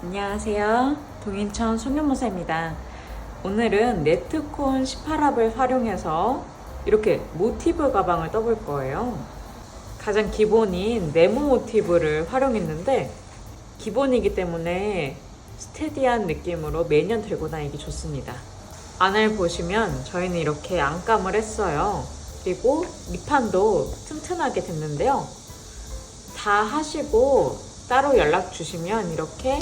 안녕하세요. 동인천 소녀모사입니다. 오늘은 네트콘 18합을 활용해서 이렇게 모티브 가방을 떠볼 거예요. 가장 기본인 네모 모티브를 활용했는데 기본이기 때문에 스테디한 느낌으로 매년 들고 다니기 좋습니다. 안을 보시면 저희는 이렇게 안감을 했어요. 그리고 밑판도 튼튼하게 됐는데요. 다 하시고 따로 연락 주시면 이렇게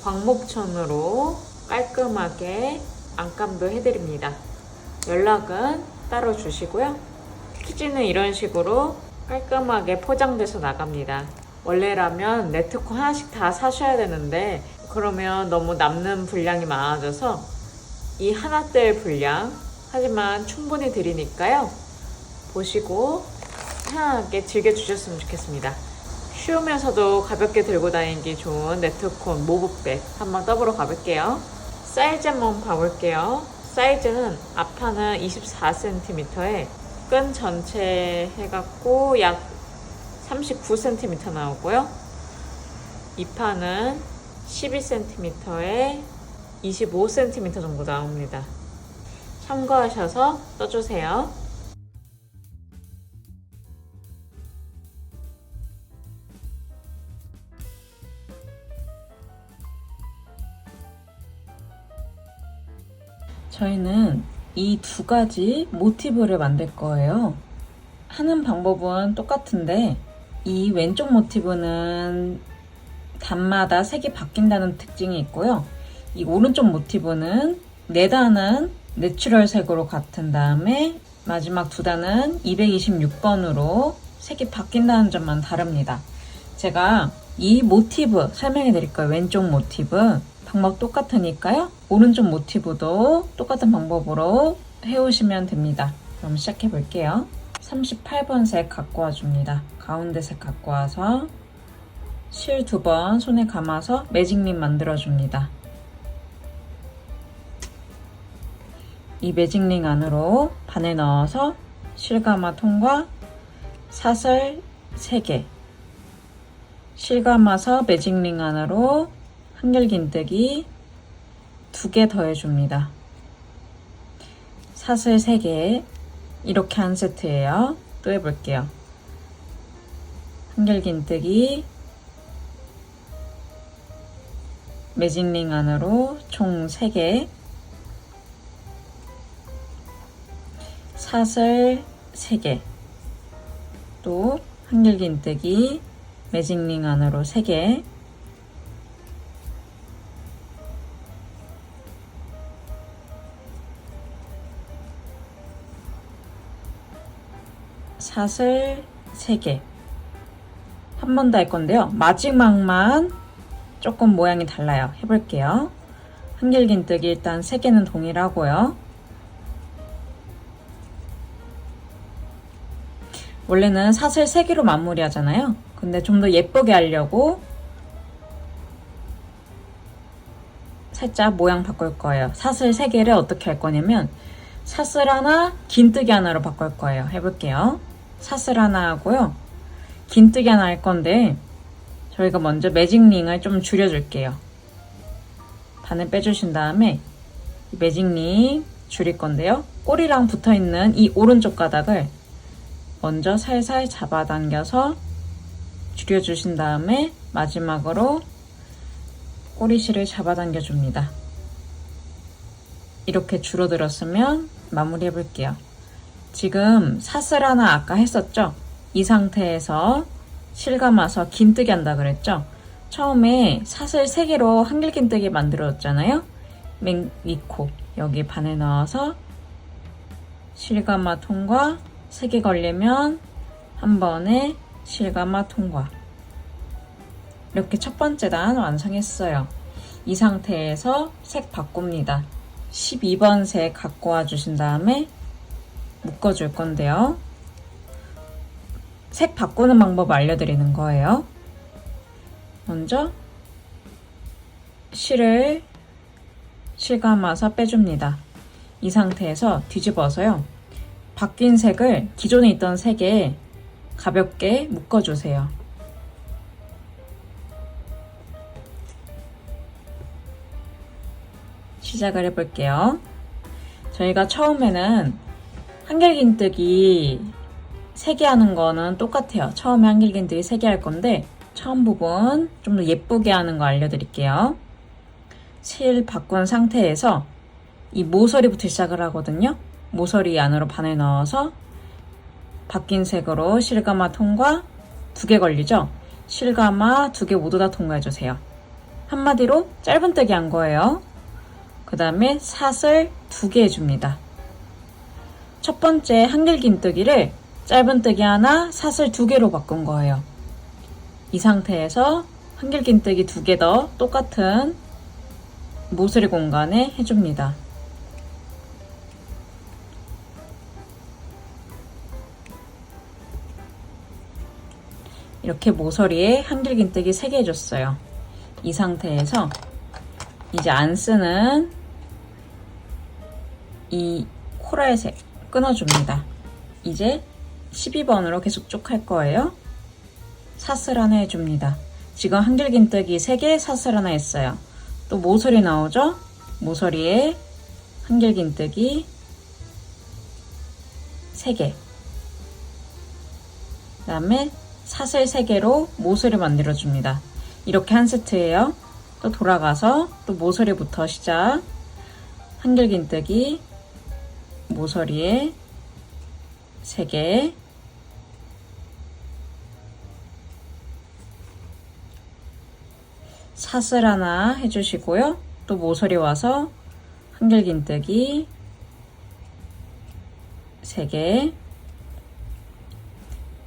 광목천으로 깔끔하게 안감도 해드립니다. 연락은 따로 주시고요. 패키지는 이런 식으로 깔끔하게 포장돼서 나갑니다. 원래라면 네트콘 하나씩 다 사셔야 되는데 그러면 너무 남는 분량이 많아져서 이 하나대 분량 하지만 충분히 드리니까요. 보시고 편하게 즐겨주셨으면 좋겠습니다. 쉬우면서도 가볍게 들고 다니기 좋은 네트콘 모브백 한번 떠보러 가볼게요. 사이즈 한번 봐볼게요. 사이즈는 앞판은 24cm에 끈 전체 해갖고 약 39cm 나오고요. 밑판은 12cm에 25cm 정도 나옵니다. 참고하셔서 떠주세요. 저희는 이 두 가지 모티브를 만들 거예요. 하는 방법은 똑같은데 이 왼쪽 모티브는 단마다 색이 바뀐다는 특징이 있고요. 이 오른쪽 모티브는 네 단은 내추럴 색으로 같은 다음에 마지막 두 단은 226번으로 색이 바뀐다는 점만 다릅니다. 제가 이 모티브 설명해 드릴 거예요. 왼쪽 모티브 방법 똑같으니까요. 오른쪽 모티브도 똑같은 방법으로 해오시면 됩니다. 그럼 시작해 볼게요. 38번 색 갖고 와줍니다. 가운데 색 갖고 와서 실 2번 손에 감아서 매직링 만들어줍니다. 이 매직링 안으로 바늘 넣어서 실감아 통과 사슬 3개 실 감아서 매직링 안으로 한결긴뜨기 2개 더해줍니다. 사슬 3개 이렇게 한 세트예요. 또 해볼게요. 한결긴뜨기 매직링 안으로 총 3개 사슬 3개 또 한결긴뜨기 매직링 안으로 3개 사슬 3개 한 번 더 할 건데요. 마지막만 조금 모양이 달라요. 해볼게요. 한길긴뜨기 일단 3개는 동일하고요. 원래는 사슬 3개로 마무리 하잖아요. 근데 좀 더 예쁘게 하려고 살짝 모양 바꿀 거예요. 사슬 3개를 어떻게 할 거냐면 사슬 하나, 긴뜨기 하나로 바꿀 거예요. 해볼게요. 사슬 하나 하고요. 긴뜨기 하나 할 건데 저희가 먼저 매직링을 좀 줄여줄게요. 바늘 빼주신 다음에 매직링 줄일 건데요. 꼬리랑 붙어있는 이 오른쪽 가닥을 먼저 살살 잡아당겨서 줄여주신 다음에 마지막으로 꼬리실을 잡아당겨 줍니다. 이렇게 줄어들었으면 마무리 해볼게요. 지금 사슬 하나 아까 했었죠? 이 상태에서 실 감아서 긴뜨기 한다 그랬죠? 처음에 사슬 3개로 한길긴뜨기 만들었잖아요? 맨 위코 여기 바늘 넣어서 실 감아 통과 3개 걸리면 한 번에 실 감아 통과 이렇게 첫 번째 단 완성했어요. 이 상태에서 색 바꿉니다. 12번 색 갖고 와 주신 다음에 묶어줄 건데요. 색 바꾸는 방법 알려드리는 거예요. 먼저 실을 실감아서 빼줍니다. 이 상태에서 뒤집어서요. 바뀐 색을 기존에 있던 색에 가볍게 묶어주세요. 시작을 해볼게요. 저희가 처음에는 한길긴뜨기 3개 하는 거는 똑같아요. 처음에 한길긴뜨기 3개 할 건데 처음 부분 좀 더 예쁘게 하는 거 알려드릴게요. 실 바꾼 상태에서 이 모서리부터 시작을 하거든요. 모서리 안으로 바늘 넣어서 바뀐 색으로 실가마 통과 2개 걸리죠? 실가마 2개 모두 다 통과해주세요. 한마디로 짧은뜨기 한 거예요. 그 다음에 사슬 2개 해줍니다. 첫 번째 한길긴뜨기를 짧은뜨기 하나, 사슬 2개로 바꾼 거예요. 이 상태에서 한길긴뜨기 2개 더 똑같은 모서리 공간에 해줍니다. 이렇게 모서리에 한길긴뜨기 3개 해줬어요. 이 상태에서 이제 안 쓰는 이 코랄색 끊어줍니다. 이제 12번으로 계속 쭉 할 거예요. 사슬 하나 해줍니다. 지금 한길긴뜨기 3개, 사슬 하나 했어요. 또 모서리 나오죠? 모서리에 한길긴뜨기 3개, 그 다음에 사슬 3개로 모서리 만들어줍니다. 이렇게 한 세트예요. 또 돌아가서 또 모서리부터 시작. 한길긴뜨기 모서리에 3개, 사슬 하나 해주시고요. 또 모서리 와서 한길긴뜨기 3개,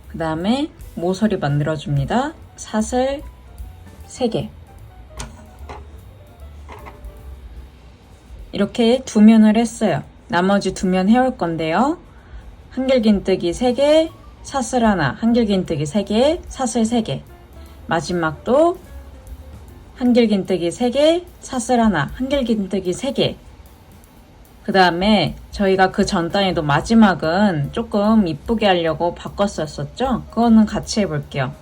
그 다음에 모서리 만들어줍니다. 사슬 3개. 이렇게 2면을 했어요. 나머지 2면 해올 건데요. 한길긴뜨기 3개, 사슬 하나, 한길긴뜨기 3개, 사슬 3개. 마지막도 한길긴뜨기 3개, 사슬 하나, 한길긴뜨기 3개. 그 다음에 저희가 그 전 단위도 마지막은 조금 이쁘게 하려고 바꿨었죠? 그거는 같이 해볼게요.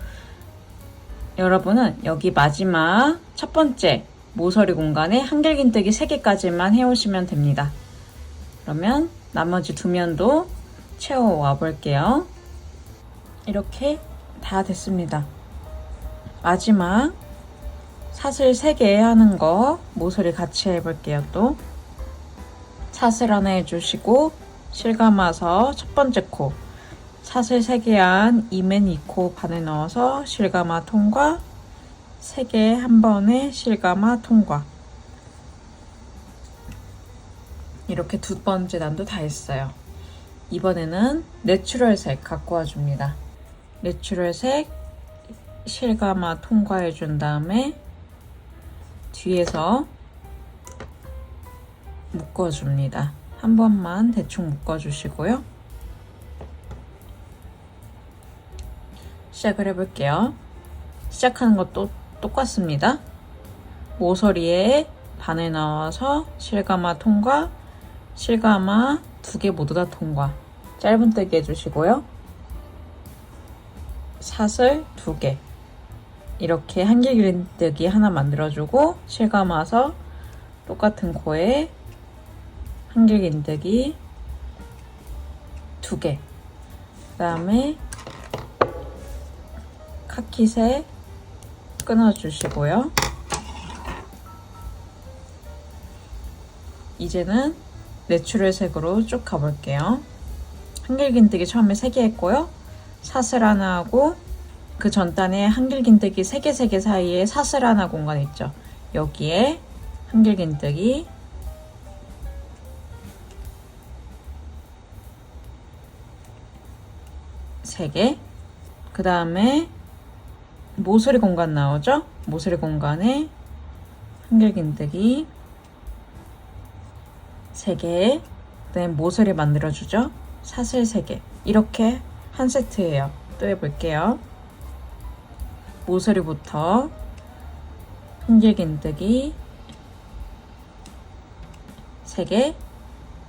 여러분은 여기 마지막 첫 번째 모서리 공간에 한길긴뜨기 3개까지만 해오시면 됩니다. 그러면 나머지 2면도 채워와 볼게요. 이렇게 다 됐습니다. 마지막 사슬 3개 하는 거 모서리 같이 해볼게요. 또 사슬 하나 해주시고 실감아서 첫 번째 코 사슬 3개 한 2맨 2코 바늘 넣어서 실감아 통과, 3개 한 번에 실감아 통과. 이렇게 2번째 단도 다 했어요. 이번에는 내추럴색 갖고 와줍니다. 내추럴색 실감아 통과해 준 다음에 뒤에서 묶어줍니다. 한 번만 대충 묶어주시고요. 시작을 해볼게요. 시작하는 것도 똑같습니다. 모서리에 바늘 넣어서 실감아 통과, 실감아 2개 모두 다 통과. 짧은뜨기 해주시고요. 사슬 2개. 이렇게 한길긴뜨기 하나 만들어주고 실감아서 똑같은 코에 한길긴뜨기 2개. 그 다음에 카키색 끊어주시고요. 이제는 내추럴색으로 쭉 가볼게요. 한길긴뜨기 처음에 3개 했고요. 사슬 하나 하고 그 전단에 한길긴뜨기 3개 3개 사이에 사슬 하나 공간 있죠. 여기에 한길긴뜨기 3개, 그 다음에 모서리 공간 나오죠? 모서리 공간에 한길긴뜨기 3개, 그 다음에 모서리 만들어주죠? 사슬 3개. 이렇게 한 세트예요. 또 해볼게요. 모서리부터 한길긴뜨기 3개,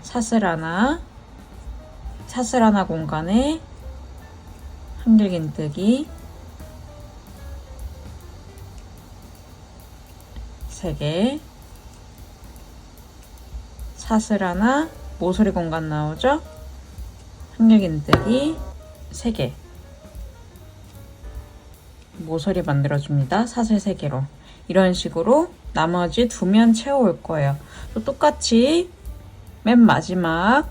사슬 하나 공간에 한길긴뜨기 3개, 사슬 하나, 모서리 공간 나오죠? 한길긴뜨기 3개, 모서리 만들어줍니다. 사슬 3개로. 이런 식으로 나머지 2면 채워올 거예요. 또 똑같이 맨 마지막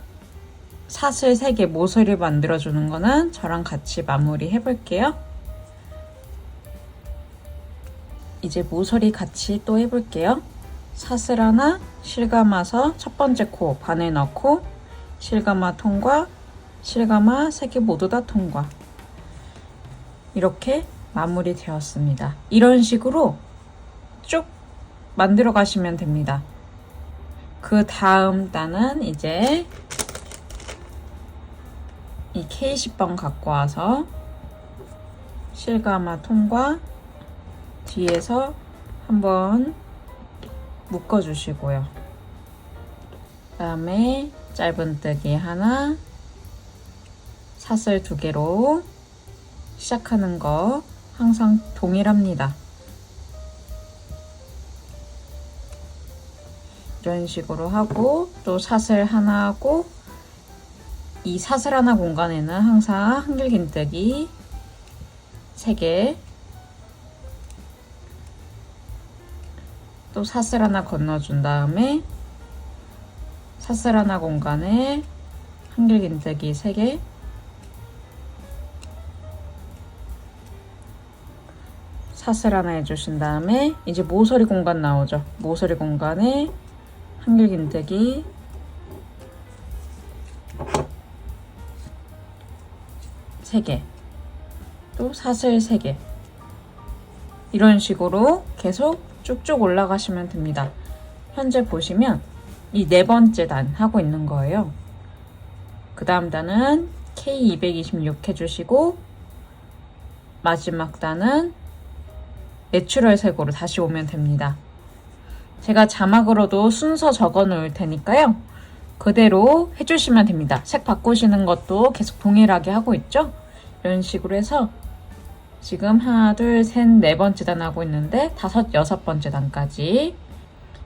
사슬 3개 모서리 만들어주는 거는 저랑 같이 마무리 해볼게요. 이제 모서리 같이 또 해볼게요. 사슬 하나 실감아서 첫 번째 코 반에 넣고 실감아 통과, 실감아 3개 모두 다 통과. 이렇게 마무리 되었습니다. 이런 식으로 쭉 만들어 가시면 됩니다. 그 다음 단은 이제 이 K10번 갖고 와서 실감아 통과, 뒤에서 한번 묶어주시고요. 그 다음에 짧은뜨기 하나, 사슬 2개로 시작하는 거 항상 동일합니다. 이런 식으로 하고 또 사슬 하나 하고, 이 사슬 하나 공간에는 항상 한길긴뜨기 3개, 또 사슬 하나 건너준 다음에 사슬 하나 공간에 한길긴뜨기 3개, 사슬 하나 해주신 다음에 이제 모서리 공간 나오죠. 모서리 공간에 한길긴뜨기 3개, 또 사슬 3개. 이런 식으로 계속 쭉쭉 올라가시면 됩니다. 현재 보시면 이 4번째 단 하고 있는 거예요. 그 다음 단은 K226 해주시고 마지막 단은 내추럴 색으로 다시 오면 됩니다. 제가 자막으로도 순서 적어 놓을 테니까요. 그대로 해주시면 됩니다. 색 바꾸시는 것도 계속 동일하게 하고 있죠? 이런 식으로 해서 지금 하나, 둘, 셋, 4번째 단 하고 있는데 5, 6번째 단까지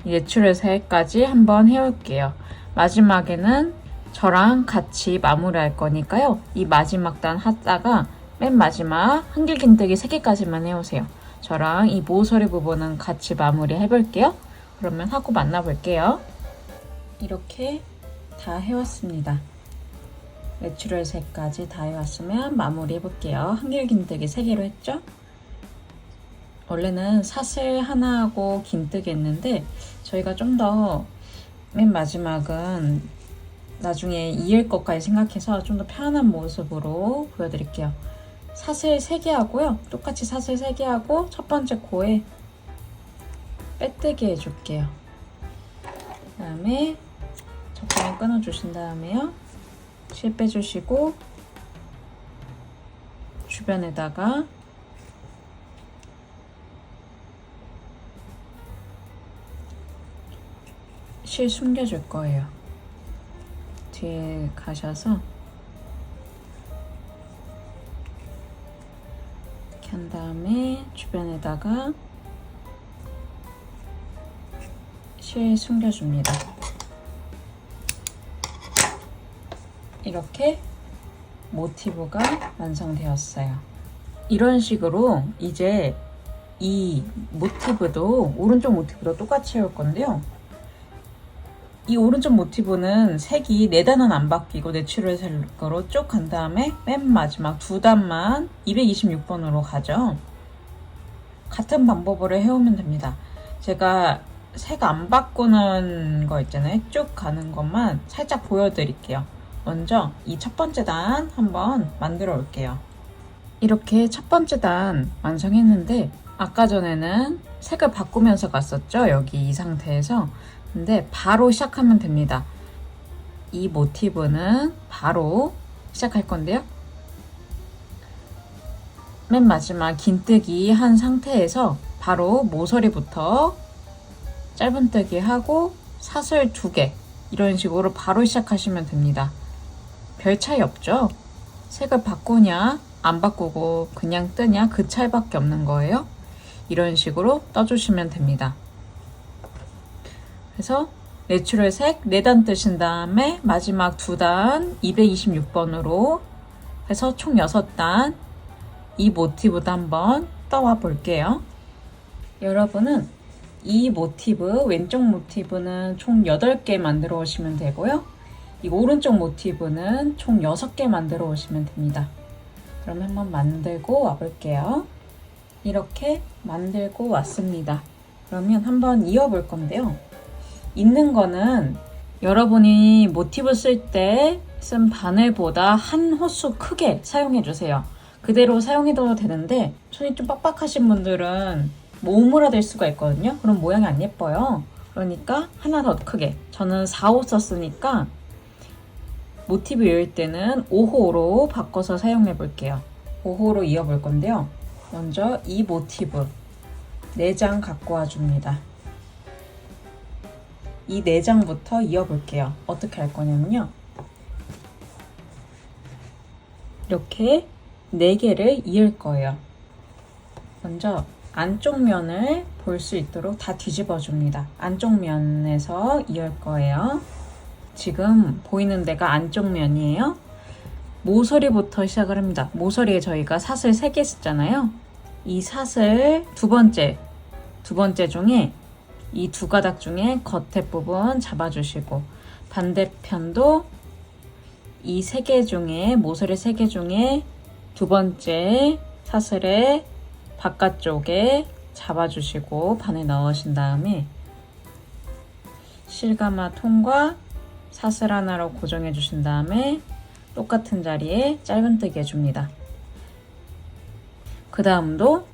내추럴 색까지 한번 해올게요. 마지막에는 저랑 같이 마무리할 거니까요. 이 마지막 단 하다가 맨 마지막 한길긴뜨기 3개까지만 해오세요. 저랑 이 모서리 부분은 같이 마무리 해볼게요. 그러면 하고 만나볼게요. 이렇게 다 해왔습니다. 내추럴 색까지 다 해왔으면 마무리 해볼게요. 한길긴뜨기 3개로 했죠? 원래는 사슬 하나하고 긴뜨기 했는데 저희가 좀 더 맨 마지막은 나중에 이을 것까지 생각해서 좀 더 편한 모습으로 보여드릴게요. 사슬 3개 하고요. 똑같이 사슬 3개 하고 첫 번째 코에 빼뜨기 해줄게요. 그 다음에 적당히 끊어주신 다음에요. 실 빼주시고 주변에다가 실 숨겨줄 거예요. 뒤에 가셔서 이렇게 한 다음에 주변에다가 실 숨겨줍니다. 이렇게 모티브가 완성되었어요. 이런 식으로 이제 이 모티브도 오른쪽 모티브도 똑같이 해올 건데요. 이 오른쪽 모티브는 색이 4단은 안 바뀌고 내추럴 색으로 쭉 간 다음에 맨 마지막 2단만 226번으로 가죠. 같은 방법으로 해오면 됩니다. 제가 색 안 바꾸는 거 있잖아요. 쭉 가는 것만 살짝 보여드릴게요. 먼저 이 첫 번째 단 한번 만들어 올게요. 이렇게 첫 번째 단 완성했는데 아까 전에는 색을 바꾸면서 갔었죠. 여기 이 상태에서. 근데 바로 시작하면 됩니다. 이 모티브는 바로 시작할 건데요. 맨 마지막 긴뜨기 한 상태에서 바로 모서리부터 짧은뜨기 하고 사슬 2개 이런 식으로 바로 시작하시면 됩니다. 별 차이 없죠? 색을 바꾸냐 안 바꾸고 그냥 뜨냐 그 차이밖에 없는 거예요. 이런 식으로 떠주시면 됩니다. 그래서 내추럴색 4단 뜨신 다음에 마지막 2단 226번으로 해서 총 6단 이 모티브도 한번 떠와 볼게요. 여러분은 이 모티브, 왼쪽 모티브는 총 8개 만들어 오시면 되고요. 이 오른쪽 모티브는 총 6개 만들어 오시면 됩니다. 그럼 한번 만들고 와 볼게요. 이렇게 만들고 왔습니다. 그러면 한번 이어 볼 건데요. 있는 거는 여러분이 모티브 쓸 때 쓴 바늘보다 한 호수 크게 사용해 주세요. 그대로 사용해도 되는데 손이 좀 빡빡하신 분들은 오므라들 수가 있거든요. 그럼 모양이 안 예뻐요. 그러니까 하나 더 크게. 저는 4호 썼으니까 모티브 이을 때는 5호로 바꿔서 사용해 볼게요. 5호로 이어 볼 건데요. 먼저 이 모티브 4장 갖고 와 줍니다. 이 4장부터 이어 볼게요. 어떻게 할 거냐면요. 이렇게 4개를 이을 거예요. 먼저 안쪽 면을 볼 수 있도록 다 뒤집어 줍니다. 안쪽 면에서 이을 거예요. 지금 보이는 데가 안쪽 면이에요. 모서리부터 시작을 합니다. 모서리에 저희가 사슬 3개 썼잖아요. 이 사슬 두 번째 중에 이 2가닥 중에 겉에 부분 잡아주시고 반대편도 이 3개 중에 모서리 3개 중에 두 번째 사슬의 바깥쪽에 잡아주시고 바늘 넣으신 다음에 실가마 통과 사슬 하나로 고정해 주신 다음에 똑같은 자리에 짧은뜨기 해줍니다. 그 다음도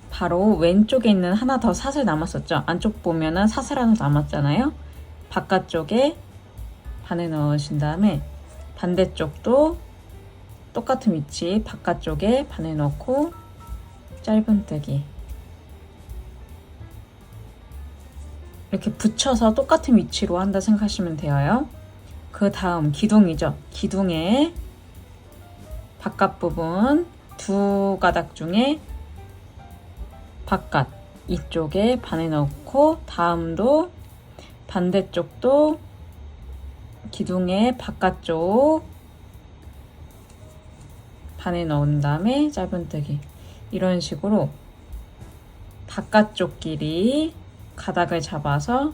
바로 왼쪽에 있는 하나 더 사슬 남았었죠. 안쪽 보면은 사슬 하나 남았잖아요. 바깥쪽에 바늘 넣으신 다음에 반대쪽도 똑같은 위치 바깥쪽에 바늘 넣고 짧은뜨기 이렇게 붙여서 똑같은 위치로 한다 생각하시면 돼요. 그 다음 기둥이죠. 기둥의 바깥 부분 2가닥 중에 바깥 이쪽에 바늘 넣고 다음도 반대쪽도 기둥의 바깥쪽 바늘 넣은 다음에 짧은뜨기 이런 식으로 바깥쪽 길이 가닥을 잡아서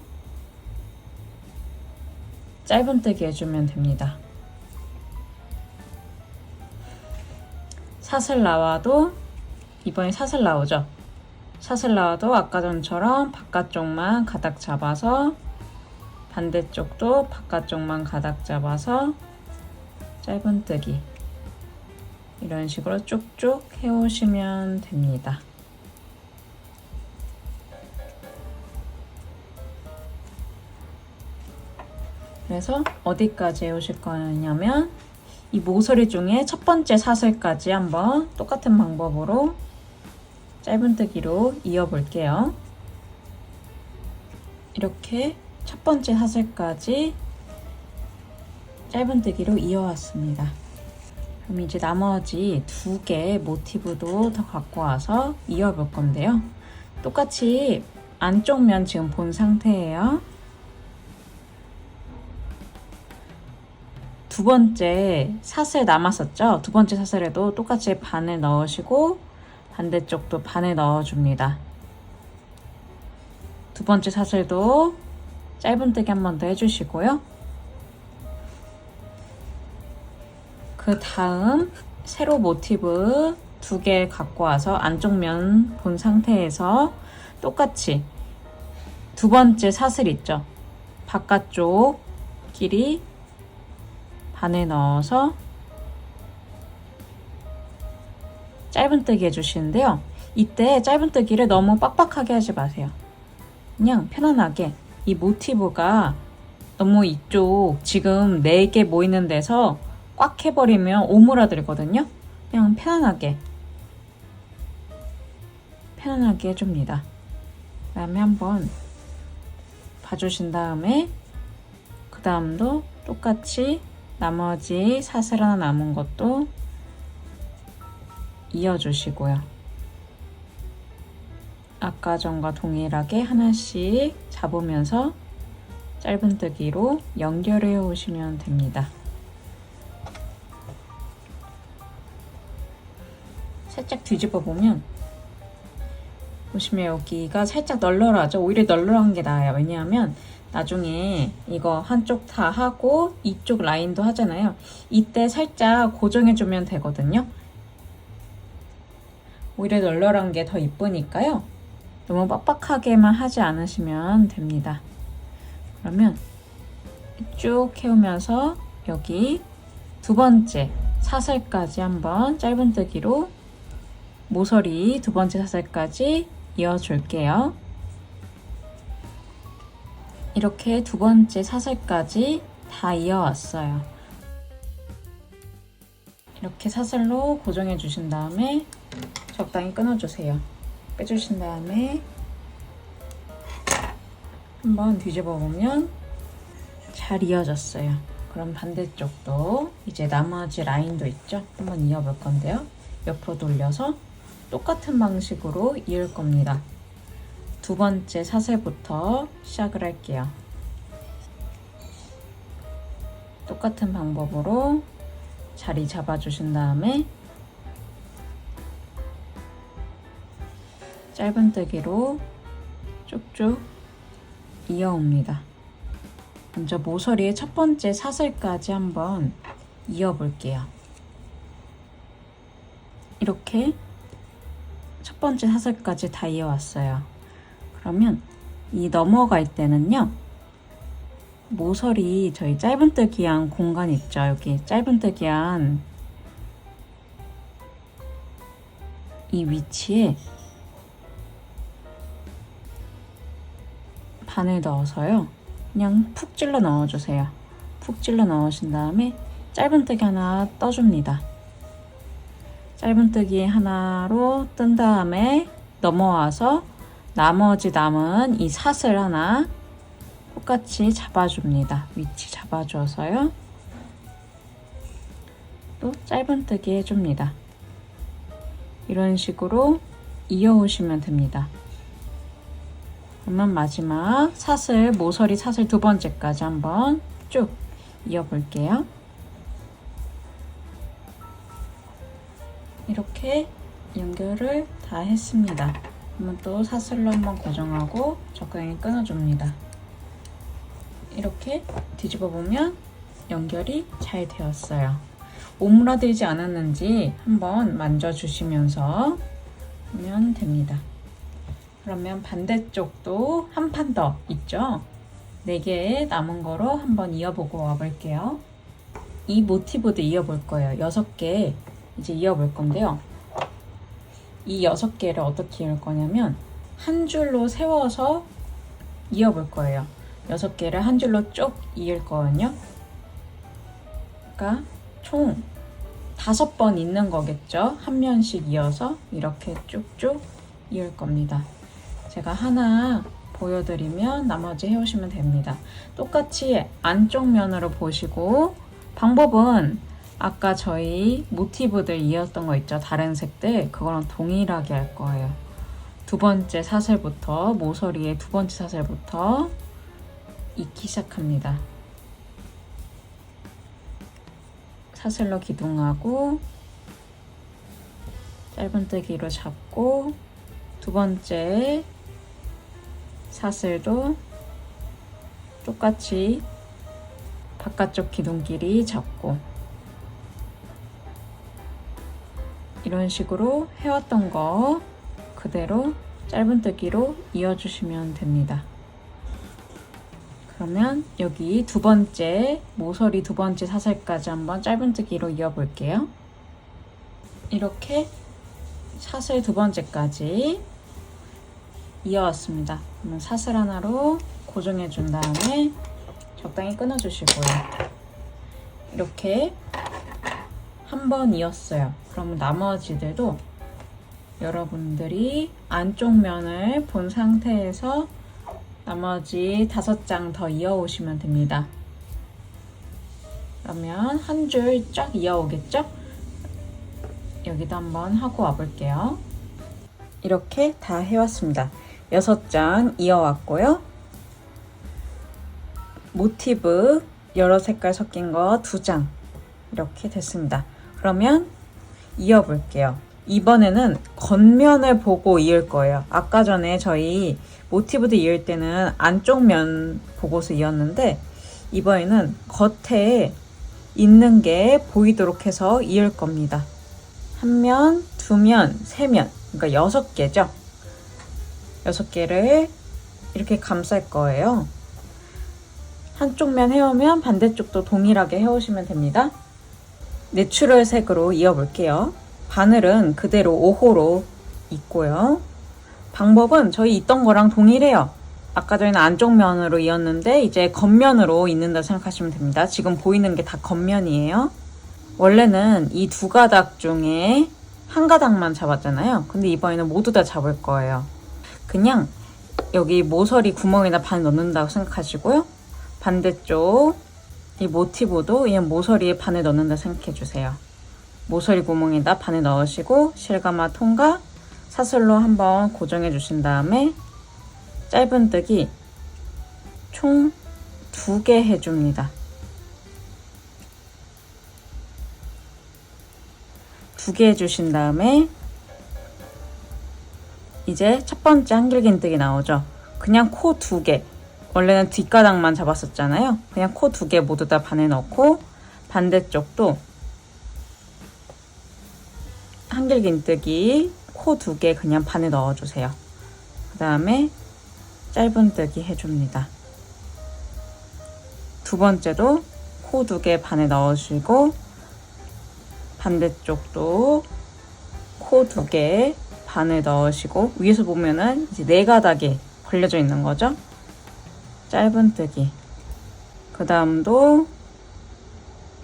짧은뜨기 해주면 됩니다. 사슬 나와도 이번에 사슬 나오죠. 사슬 나와도 아까 전처럼 바깥쪽만 가닥 잡아서 반대쪽도 바깥쪽만 가닥 잡아서 짧은뜨기 이런 식으로 쭉쭉 해오시면 됩니다. 그래서 어디까지 해오실 거냐면 이 모서리 중에 첫 번째 사슬까지 한번 똑같은 방법으로 짧은뜨기로 이어 볼게요. 이렇게 첫 번째 사슬까지 짧은뜨기로 이어왔습니다. 그럼 이제 나머지 2개 모티브도 더 갖고 와서 이어 볼 건데요. 똑같이 안쪽 면 지금 본 상태예요. 두 번째 사슬 남았었죠? 두 번째 사슬에도 똑같이 바늘 넣으시고 반대쪽도 바늘 넣어줍니다. 두 번째 사슬도 짧은뜨기 한 번 더 해주시고요. 그 다음 세로 모티브 2개 갖고 와서 안쪽 면 본 상태에서 똑같이 두 번째 사슬 있죠? 바깥쪽 길이 바늘 넣어서 짧은뜨기 해주시는데요. 이때 짧은뜨기를 너무 빡빡하게 하지 마세요. 그냥 편안하게 이 모티브가 너무 이쪽 지금 4개 모이는 데서 꽉 해버리면 오므라들거든요. 그냥 편안하게 해줍니다. 그 다음에 한번 봐주신 다음에 그 다음도 똑같이 나머지 사슬 하나 남은 것도 이어주시고요. 아까 전과 동일하게 하나씩 잡으면서 짧은뜨기로 연결해 오시면 됩니다. 살짝 뒤집어 보면 보시면 여기가 살짝 널널하죠. 오히려 널널한 게 나아요. 왜냐하면 나중에 이거 한쪽 다 하고 이쪽 라인도 하잖아요. 이때 살짝 고정해주면 되거든요. 오히려 널널한 게 더 이쁘니까요. 너무 빡빡하게만 하지 않으시면 됩니다. 그러면 쭉 해오면서 여기 두 번째 사슬까지 한번 짧은뜨기로 모서리 두 번째 사슬까지 이어줄게요. 이렇게 두 번째 사슬까지 다 이어왔어요. 이렇게 사슬로 고정해 주신 다음에 적당히 끊어주세요. 빼주신 다음에 한번 뒤집어 보면 잘 이어졌어요. 그럼 반대쪽도 이제 나머지 라인도 있죠? 한번 이어볼 건데요. 옆으로 돌려서 똑같은 방식으로 이을 겁니다. 두 번째 사슬부터 시작을 할게요. 똑같은 방법으로 자리 잡아주신 다음에 짧은뜨기로 쭉쭉 이어옵니다. 먼저 모서리의 첫 번째 사슬까지 한번 이어볼게요. 이렇게 첫 번째 사슬까지 다 이어왔어요. 그러면 이 넘어갈 때는요, 모서리 저희 짧은뜨기한 공간 있죠? 여기 짧은뜨기한 이 위치에 바늘 넣어서요, 그냥 푹 찔러 넣어주세요. 푹 찔러 넣으신 다음에 짧은뜨기 하나 떠줍니다. 짧은뜨기 하나로 뜬 다음에 넘어와서 나머지 남은 이 사슬 하나 똑같이 잡아줍니다. 위치 잡아줘서요. 또 짧은뜨기 해줍니다. 이런 식으로 이어오시면 됩니다. 그러면 마지막 사슬, 모서리 사슬 두 번째까지 한번 쭉 이어볼게요. 이렇게 연결을 다 했습니다. 그러면 또 사슬로 한번 고정하고 적당히 끊어줍니다. 이렇게 뒤집어 보면 연결이 잘 되었어요. 오므라들지 않았는지 한번 만져주시면서 하면 됩니다. 그러면 반대쪽도 한 판 더 있죠? 4개 남은 거로 한번 이어보고 와볼게요. 이 모티브도 이어볼 거예요. 6개 이제 이어볼 건데요. 이 6개를 어떻게 이을 거냐면 한 줄로 세워서 이어볼 거예요. 6개를 한 줄로 쭉 이을 거거든요. 그러니까 총 5번 있는 거겠죠? 한 면씩 이어서 이렇게 쭉쭉 이을 겁니다. 제가 하나 보여드리면 나머지 해오시면 됩니다. 똑같이 안쪽 면으로 보시고 방법은 아까 저희 모티브들 이었던 거 있죠? 다른 색들 그거랑 동일하게 할 거예요. 두 번째 사슬부터 모서리의 두 번째 사슬부터 익기 시작합니다. 사슬로 기둥하고 짧은뜨기로 잡고 두 번째 사슬도 똑같이 바깥쪽 기둥끼리 잡고 이런 식으로 해왔던 거 그대로 짧은뜨기로 이어주시면 됩니다. 그러면 여기 두 번째 모서리 두 번째 사슬까지 한번 짧은뜨기로 이어볼게요. 이렇게 사슬 두 번째까지 이어왔습니다. 그러면 사슬 하나로 고정해 준 다음에 적당히 끊어 주시고요. 이렇게 한 번 이었어요. 그러면 나머지들도 여러분들이 안쪽 면을 본 상태에서 나머지 5장 더 이어오시면 됩니다. 그러면 한 줄 쫙 이어오겠죠? 여기도 한번 하고 와볼게요. 이렇게 다 해왔습니다. 6장 이어왔고요. 모티브 여러 색깔 섞인 거 2장 이렇게 됐습니다. 그러면 이어볼게요. 이번에는 겉면을 보고 이을 거예요. 아까 전에 저희 모티브도 이을 때는 안쪽 면 보고서 이었는데 이번에는 겉에 있는 게 보이도록 해서 이을 겁니다. 한 면, 2면, 3면, 그러니까 6개죠. 6개를 이렇게 감쌀 거예요. 한쪽 면 해오면 반대쪽도 동일하게 해오시면 됩니다. 내추럴 색으로 이어볼게요. 바늘은 그대로 5호로 있고요. 방법은 저희 있던 거랑 동일해요. 아까 전에는 안쪽 면으로 이었는데 이제 겉면으로 있는다 생각하시면 됩니다. 지금 보이는 게 다 겉면이에요. 원래는 이 2가닥 중에 한 가닥만 잡았잖아요. 근데 이번에는 모두 다 잡을 거예요. 그냥 여기 모서리 구멍에다 바늘 넣는다고 생각하시고요. 반대쪽 이 모티브도 그냥 모서리에 바늘 넣는다 생각해 주세요. 모서리 구멍에다 바늘 넣으시고 실가마 통과 사슬로 한번 고정해 주신 다음에 짧은뜨기 총 2개 해줍니다. 2개 해주신 다음에 이제 첫 번째 한길긴뜨기 나오죠. 그냥 코 2개, 원래는 뒷가닥만 잡았었잖아요. 그냥 코 2개 모두 다 바늘 넣고 반대쪽도 한길긴뜨기 코 2개 그냥 바늘 넣어주세요. 그 다음에 짧은뜨기 해줍니다. 두 번째도 코 2개 바늘 넣으시고 반대쪽도 코 2개 바늘 넣으시고 위에서 보면은 이제 4가닥이 벌려져 있는 거죠. 짧은뜨기. 그 다음도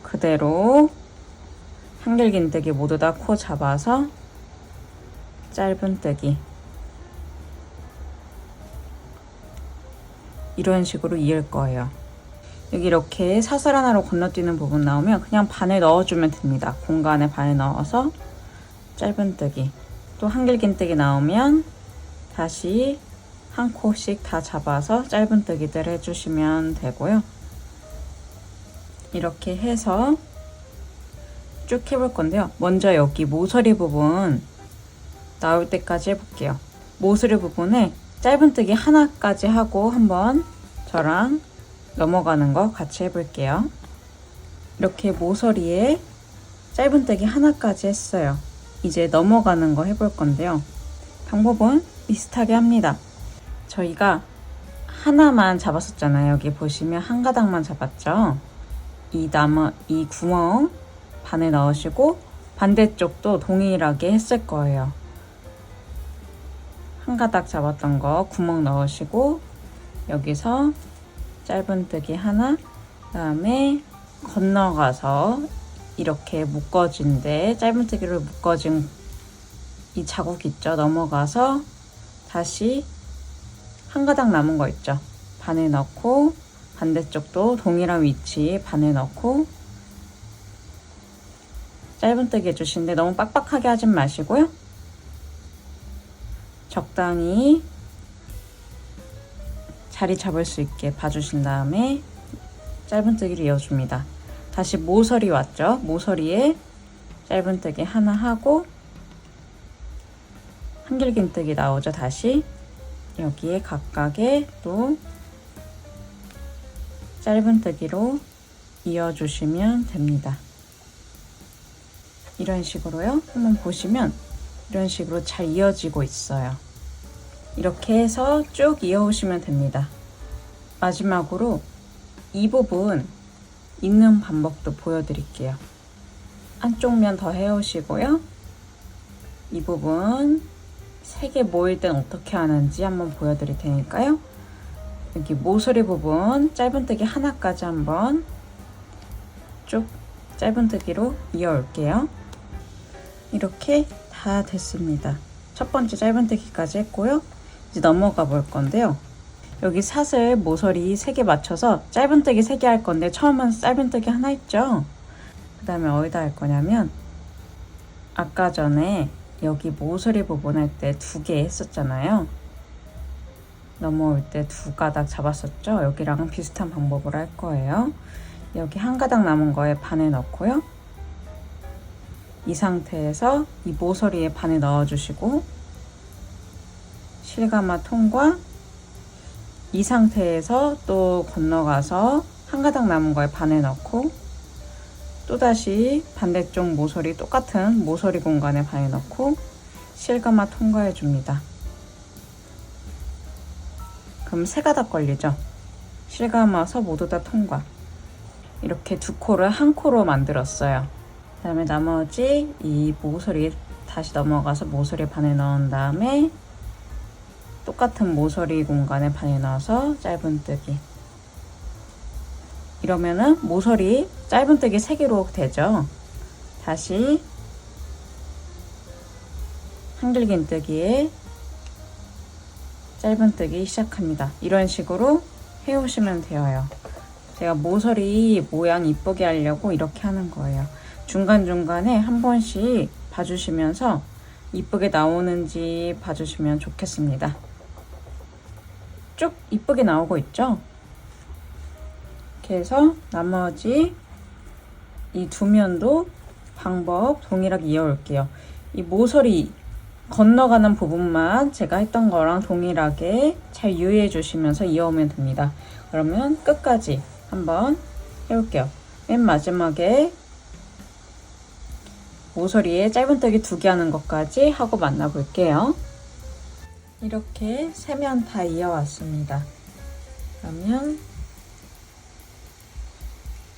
그대로 한길긴뜨기 모두 다 코 잡아서 짧은뜨기. 이런 식으로 이을 거예요. 여기 이렇게 사슬 하나로 건너뛰는 부분 나오면 그냥 바늘 넣어주면 됩니다. 공간에 바늘 넣어서 짧은뜨기. 또 한길긴뜨기 나오면 다시 한 코씩 다 잡아서 짧은뜨기들 해주시면 되고요. 이렇게 해서 쭉 해볼 건데요. 먼저 여기 모서리 부분 나올 때까지 해볼게요. 모서리 부분에 짧은뜨기 하나까지 하고 한번 저랑 넘어가는 거 같이 해볼게요. 이렇게 모서리에 짧은뜨기 하나까지 했어요. 이제 넘어가는 거 해볼 건데요. 방법은 비슷하게 합니다. 저희가 하나만 잡았었잖아요. 여기 보시면 한 가닥만 잡았죠. 이 구멍 바늘 넣으시고 반대쪽도 동일하게 했을 거예요. 한 가닥 잡았던 거 구멍 넣으시고 여기서 짧은뜨기 하나, 그다음에 건너가서 이렇게 묶어진 데 짧은뜨기로 묶어진 이 자국 있죠. 넘어가서 다시 한 가닥 남은 거 있죠. 바늘 넣고 반대쪽도 동일한 위치 바늘 넣고 짧은뜨기 해주시는데 너무 빡빡하게 하진 마시고요. 적당히 자리 잡을 수 있게 봐주신 다음에 짧은뜨기를 이어줍니다. 다시 모서리 왔죠. 모서리에 짧은뜨기 하나 하고 한길긴뜨기 나오죠. 다시 여기에 각각에 또 짧은뜨기로 이어주시면 됩니다. 이런 식으로요. 한번 보시면 이런 식으로 잘 이어지고 있어요. 이렇게 해서 쭉 이어오시면 됩니다. 마지막으로 이 부분 있는 방법도 보여드릴게요. 한쪽 면 더 해오시고요. 이 부분 3개 모일 땐 어떻게 하는지 한번 보여드릴 테니까요. 여기 모서리 부분 짧은뜨기 하나까지 한번 쭉 짧은뜨기로 이어올게요. 이렇게 다 됐습니다. 첫 번째 짧은뜨기까지 했고요. 이제 넘어가 볼 건데요. 여기 사슬 모서리 3개 맞춰서 짧은뜨기 3개 할 건데 처음은 짧은뜨기 하나 했죠. 그 다음에 어디다 할 거냐면 아까 전에 여기 모서리 부분 할 때 2개 했었잖아요. 넘어올 때 2가닥 잡았었죠? 여기랑 비슷한 방법으로 할 거예요. 여기 1가닥 남은 거에 반을 넣고요. 이 상태에서 이 모서리에 반을 넣어주시고 실가마 통과 이 상태에서 또 건너가서 1가닥 남은 거에 반을 넣고 또다시 반대쪽 모서리 똑같은 모서리 공간에 반을 넣고 실가마 통과해 줍니다. 그럼 3가닥 걸리죠? 실가마서 모두 다 통과. 이렇게 2코를 1코로 만들었어요. 그 다음에 나머지 이 모서리 다시 넘어가서 모서리 반을 넣은 다음에 똑같은 모서리 공간에 반을 넣어서 짧은뜨기. 이러면은 모서리 짧은뜨기 3개로 되죠. 다시 한길긴뜨기에 짧은뜨기 시작합니다. 이런 식으로 해오시면 돼요. 제가 모서리 모양 이쁘게 하려고 이렇게 하는 거예요. 중간중간에 한 번씩 봐주시면서 이쁘게 나오는지 봐주시면 좋겠습니다. 쭉 이쁘게 나오고 있죠? 이렇게 해서 나머지 이 2면도 방법 동일하게 이어올게요. 이 모서리 건너가는 부분만 제가 했던 거랑 동일하게 잘 유의해 주시면서 이어오면 됩니다. 그러면 끝까지 한번 해볼게요. 맨 마지막에 모서리에 짧은뜨기 2개 하는 것까지 하고 만나볼게요. 이렇게 3면 다 이어왔습니다. 그러면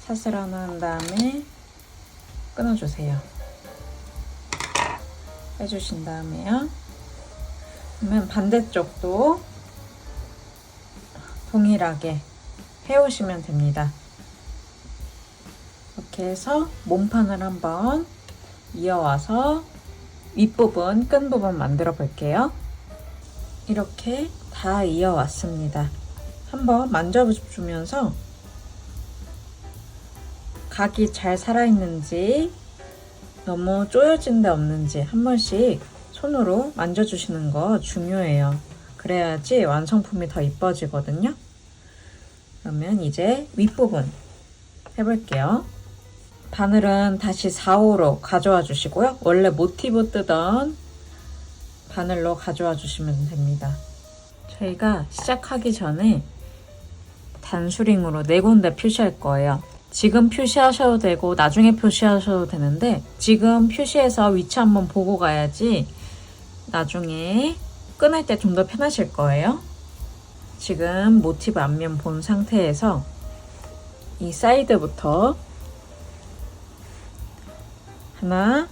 샷을 하나 한 다음에 끊어주세요. 해주신 다음에요. 그러면 반대쪽도 동일하게 해오시면 됩니다. 이렇게 해서 몸판을 한번 이어와서 윗부분, 끈 부분 만들어 볼게요. 이렇게 다 이어왔습니다. 한번 만져주면서 각이 잘 살아있는지 너무 쪼여진 데 없는지 한 번씩 손으로 만져주시는 거 중요해요. 그래야지 완성품이 더 이뻐지거든요. 그러면 이제 윗부분 해볼게요. 바늘은 다시 4호로 가져와 주시고요. 원래 모티브 뜨던 바늘로 가져와 주시면 됩니다. 저희가 시작하기 전에 단수링으로 4군데 표시할 거예요. 지금 표시하셔도 되고 나중에 표시하셔도 되는데 지금 표시해서 위치 한번 보고 가야지 나중에 끊을 때 좀 더 편하실 거예요. 지금 모티브 앞면 본 상태에서 이 사이드부터 하나,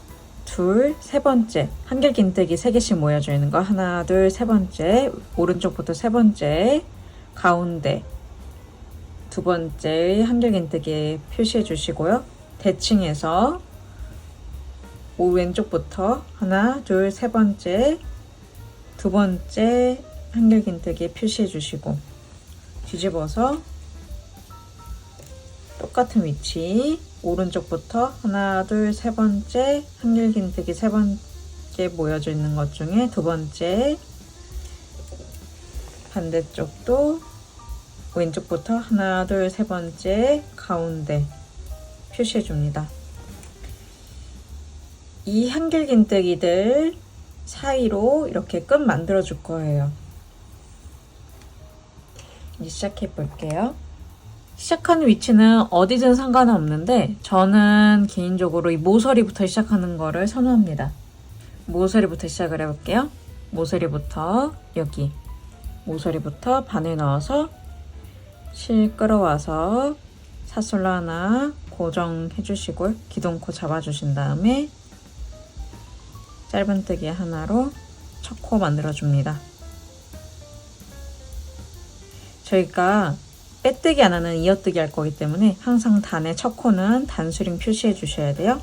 둘, 3번째 한길긴뜨기 3개씩 모여져 있는 거 하나, 둘, 3번째 오른쪽부터 3번째 가운데 2번째 한길긴뜨기 표시해 주시고요. 대칭해서 왼쪽부터 하나, 둘, 3번째 2번째 한길긴뜨기 표시해 주시고 뒤집어서 똑같은 위치 오른쪽부터 하나, 둘, 3번째 한길긴뜨기 3번째 모여져 있는 것 중에 2번째 반대쪽도 왼쪽부터 하나, 둘, 3번째 가운데 표시해 줍니다. 이 한길긴뜨기들 사이로 이렇게 끈 만들어 줄 거예요. 이제 시작해 볼게요. 시작하는 위치는 어디든 상관은 없는데 저는 개인적으로 이 모서리부터 시작하는 거를 선호합니다. 모서리부터 시작을 해볼게요. 모서리부터 여기 모서리부터 바늘 넣어서 실 끌어와서 사솔로 하나 고정해 주시고 기둥코 잡아 주신 다음에 짧은뜨기 하나로 첫 코 만들어 줍니다. 저희가 빼뜨기 안 하는 이어뜨기 할 거기 때문에 항상 단의 첫 코는 단수링 표시해 주셔야 돼요.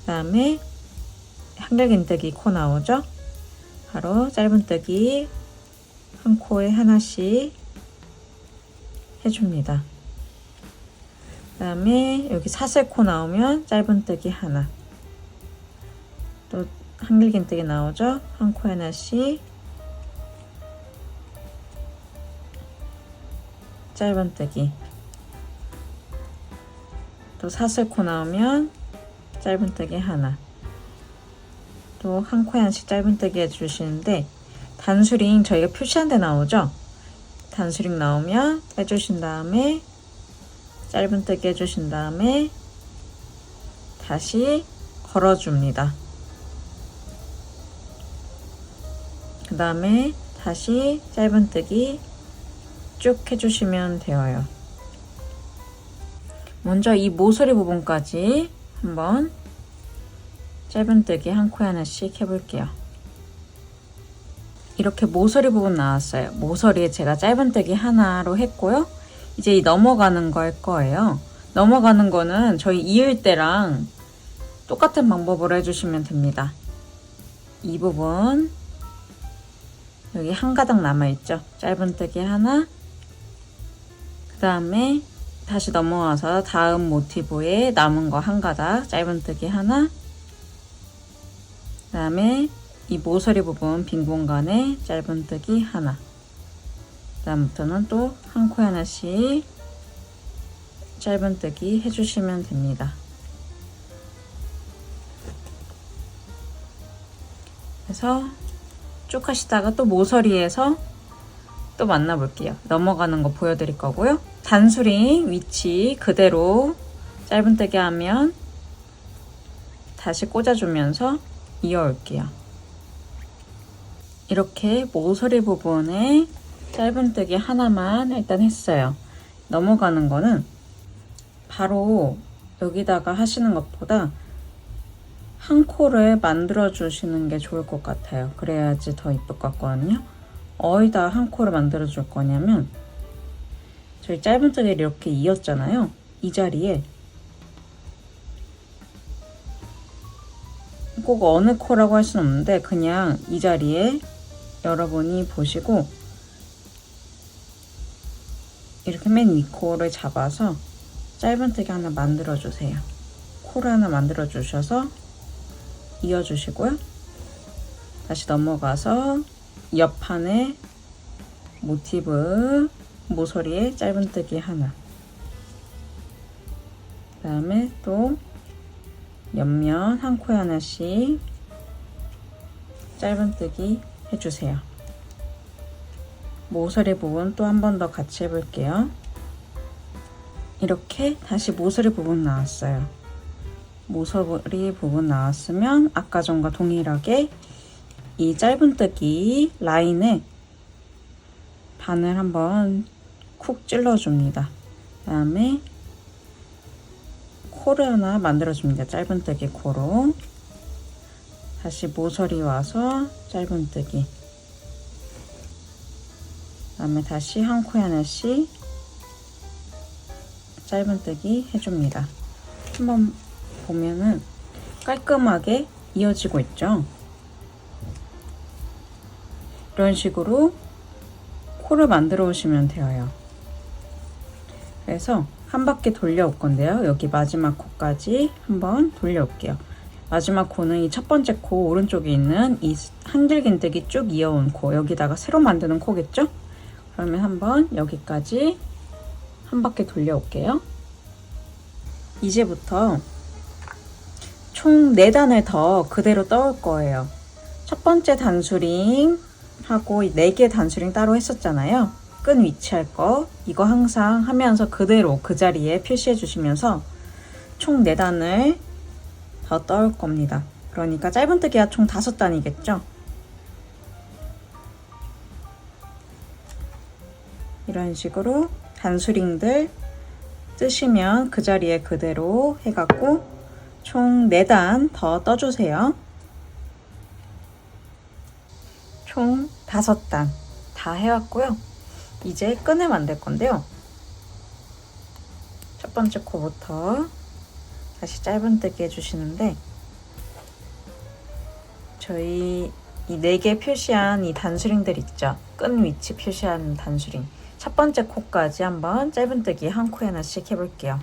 그 다음에 한길긴뜨기 코 나오죠? 바로 짧은뜨기 한 코에 하나씩 해줍니다. 그 다음에 여기 사슬코 나오면 짧은뜨기 하나, 또 한길긴뜨기 나오죠? 한 코에 하나씩 짧은뜨기, 또 사슬코 나오면 짧은뜨기 하나, 또 한 코에 하나씩 짧은뜨기 해주시는데, 단수링 저희가 표시한 데 나오죠? 단수링 나오면 빼주신 다음에 짧은뜨기 해주신 다음에 다시 걸어줍니다. 그 다음에 다시 짧은뜨기 쭉 해주시면 되어요. 먼저 이 모서리 부분까지 한번 짧은뜨기 한 코에 하나씩 해볼게요. 이렇게 모서리 부분 나왔어요. 모서리에 제가 짧은뜨기 하나로 했고요. 이제 이 넘어가는 거 할 거예요. 넘어가는 거는 저희 이을 때랑 똑같은 방법으로 해주시면 됩니다. 이 부분 여기 한 가닥 남아있죠? 짧은뜨기 하나, 그 다음에 다시 넘어와서 다음 모티브에 남은 거 한 가닥 짧은뜨기 하나, 그 다음에 이 모서리 부분 빈 공간에 짧은뜨기 하나, 그 다음부터는 또 한 코에 하나씩 짧은뜨기 해주시면 됩니다. 그래서 쭉 하시다가 또 모서리에서 또 만나볼게요. 넘어가는 거 보여드릴 거고요. 단수링 위치 그대로 짧은뜨기 하면 다시 꽂아주면서 이어올게요. 이렇게 모서리 부분에 짧은뜨기 하나만 일단 했어요. 넘어가는 거는 바로 여기다가 하시는 것보다 한 코를 만들어 주시는 게 좋을 것 같아요. 그래야지 더 이쁠 것 같거든요. 어디다 한 코를 만들어 줄 거냐면, 저희 짧은뜨기를 이렇게 이었잖아요. 이 자리에 꼭 어느 코라고 할 수는 없는데 그냥 이 자리에 여러분이 보시고 이렇게 맨 위 코를 잡아서 짧은뜨기 하나 만들어 주세요. 코를 하나 만들어 주셔서 이어주시고요. 다시 넘어가서 옆판에 모티브 모서리에 짧은뜨기 하나, 그 다음에 또 옆면 한 코에 하나씩 짧은뜨기 해주세요. 모서리 부분 또 한 번 더 같이 해볼게요. 이렇게 다시 모서리 부분 나왔어요. 모서리 부분 나왔으면 아까 전과 동일하게 이 짧은뜨기 라인에 바늘 한번 쿡 찔러줍니다. 그 다음에 코를 하나 만들어줍니다. 짧은뜨기 코로. 다시 모서리 와서 짧은뜨기. 그 다음에 다시 한 코에 하나씩 짧은뜨기 해줍니다. 한번 보면은 깔끔하게 이어지고 있죠. 이런 식으로 코를 만들어 오시면 돼요. 그래서 한 바퀴 돌려올 건데요. 여기 마지막 코까지 한번 돌려올게요. 마지막 코는 이 첫 번째 코 오른쪽에 있는 이 한길긴뜨기 쭉 이어온 코, 여기다가 새로 만드는 코겠죠? 그러면 한번 여기까지 한 바퀴 돌려올게요. 이제부터 총 4단을 더 그대로 떠올 거예요. 첫 번째 단수링 하고 4개 단수링 따로 했었잖아요. 끈 위치할 거 이거 항상 하면서 그대로 그 자리에 표시해 주시면서 총 4단을 더 떠올 겁니다. 그러니까 짧은뜨기가 총 5단이겠죠. 이런 식으로 단수링들 뜨시면 그 자리에 그대로 해갖고 총 4단 더 떠주세요. 총 5단 다 해왔고요. 이제 끈을 만들 건데요. 첫 번째 코부터 다시 짧은뜨기 해주시는데, 저희 이 4개 표시한 이 단수링들 있죠? 끈 위치 표시한 단수링. 첫 번째 코까지 한번 짧은뜨기 한 코에 하나씩 해볼게요.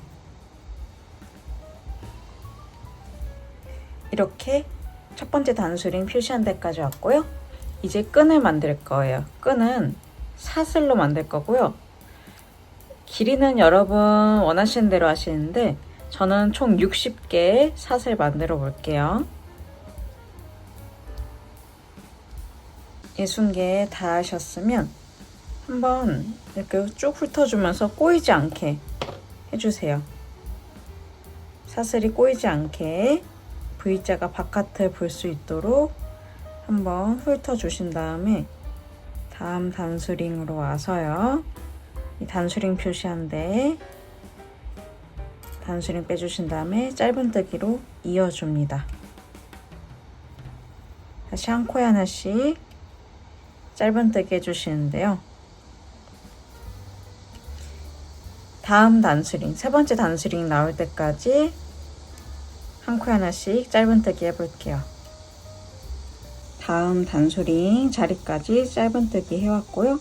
이렇게 첫 번째 단수링 표시한 데까지 왔고요. 이제 끈을 만들 거예요. 끈은 사슬로 만들 거고요. 길이는 여러분 원하시는 대로 하시는데 저는 총 60개의 삿을 만들어 볼게요. 60개 다 하셨으면 한번 이렇게 쭉 훑어주면서 꼬이지 않게 해주세요. 사슬이 꼬이지 않게 V자가 바깥을 볼 수 있도록 한번 훑어주신 다음에 다음 단수링으로 와서요. 이 단수링 표시한데 단수링 빼주신 다음에 짧은뜨기로 이어줍니다. 다시 한 코에 하나씩 짧은뜨기 해주시는데요. 다음 단수링, 세 번째 단수링 나올 때까지 한 코에 하나씩 짧은뜨기 해볼게요. 다음 단수링 자리까지 짧은뜨기 해왔고요.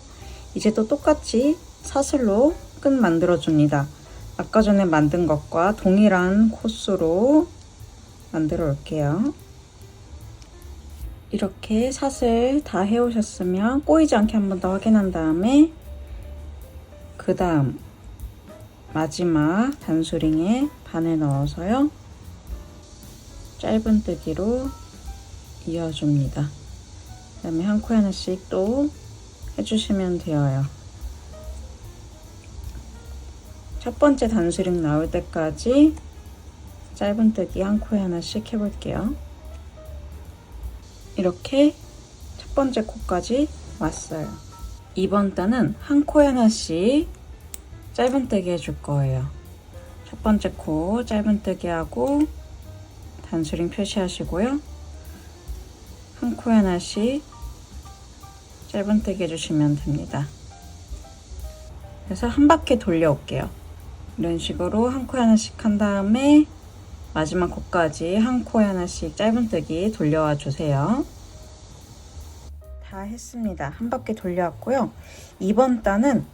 이제 또 똑같이 사슬로 끈 만들어줍니다. 아까 전에 만든 것과 동일한 코스로 만들어 올게요. 이렇게 사슬 다 해오셨으면 꼬이지 않게 한 번 더 확인한 다음에 그 다음 마지막 단수링에 바늘 넣어서요. 짧은뜨기로 이어줍니다. 그 다음에 한 코에 하나씩 또 해주시면 되어요. 첫 번째 단수링 나올 때까지 짧은뜨기 한 코에 하나씩 해볼게요. 이렇게 첫 번째 코까지 왔어요. 이번 단은 한 코에 하나씩 짧은뜨기 해줄 거예요. 첫 번째 코 짧은뜨기 하고 단수링 표시하시고요. 한 코에 하나씩 짧은뜨기 해주시면 됩니다. 그래서 한 바퀴 돌려올게요. 이런 식으로 한 코에 하나씩 한 다음에 마지막 코까지 한 코에 하나씩 짧은뜨기 돌려와 주세요. 다 했습니다. 한 바퀴 돌려왔고요. 이번 단은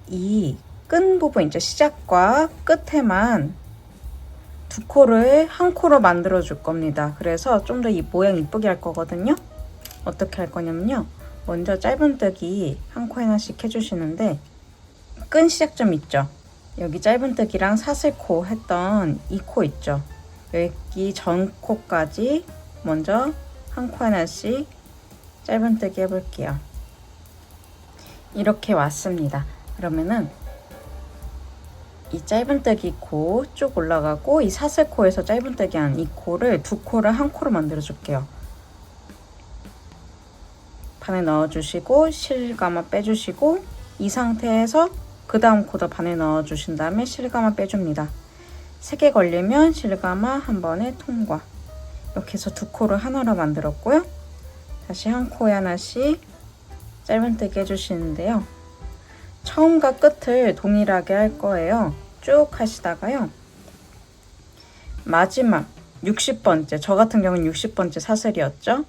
이 끈 부분 있죠? 시작과 끝에만 두 코를 한 코로 만들어 줄 겁니다. 그래서 좀 더 이 모양 이쁘게 할 거거든요. 어떻게 할 거냐면요. 먼저 짧은뜨기 한 코에 하나씩 해주시는데 끈 시작점 있죠? 여기 짧은뜨기랑 사슬코 했던 이 코 있죠? 여기 전 코까지 먼저 한 코 하나씩 짧은뜨기 해볼게요. 이렇게 왔습니다. 그러면은 이 짧은뜨기 코 쭉 올라가고 이 사슬코에서 짧은뜨기 한 이 코를 두 코를 한 코로 만들어 줄게요. 바늘 넣어주시고 실감아 빼주시고 이 상태에서 그 다음 코도 바늘 넣어주신 다음에 실감아 빼줍니다. 3개 걸리면 실감아 한 번에 통과. 이렇게 해서 두 코를 하나로 만들었고요. 다시 한 코에 하나씩 짧은뜨기 해주시는데요. 처음과 끝을 동일하게 할 거예요. 쭉 하시다가요. 마지막 60번째, 저 같은 경우는 60번째 사슬이었죠.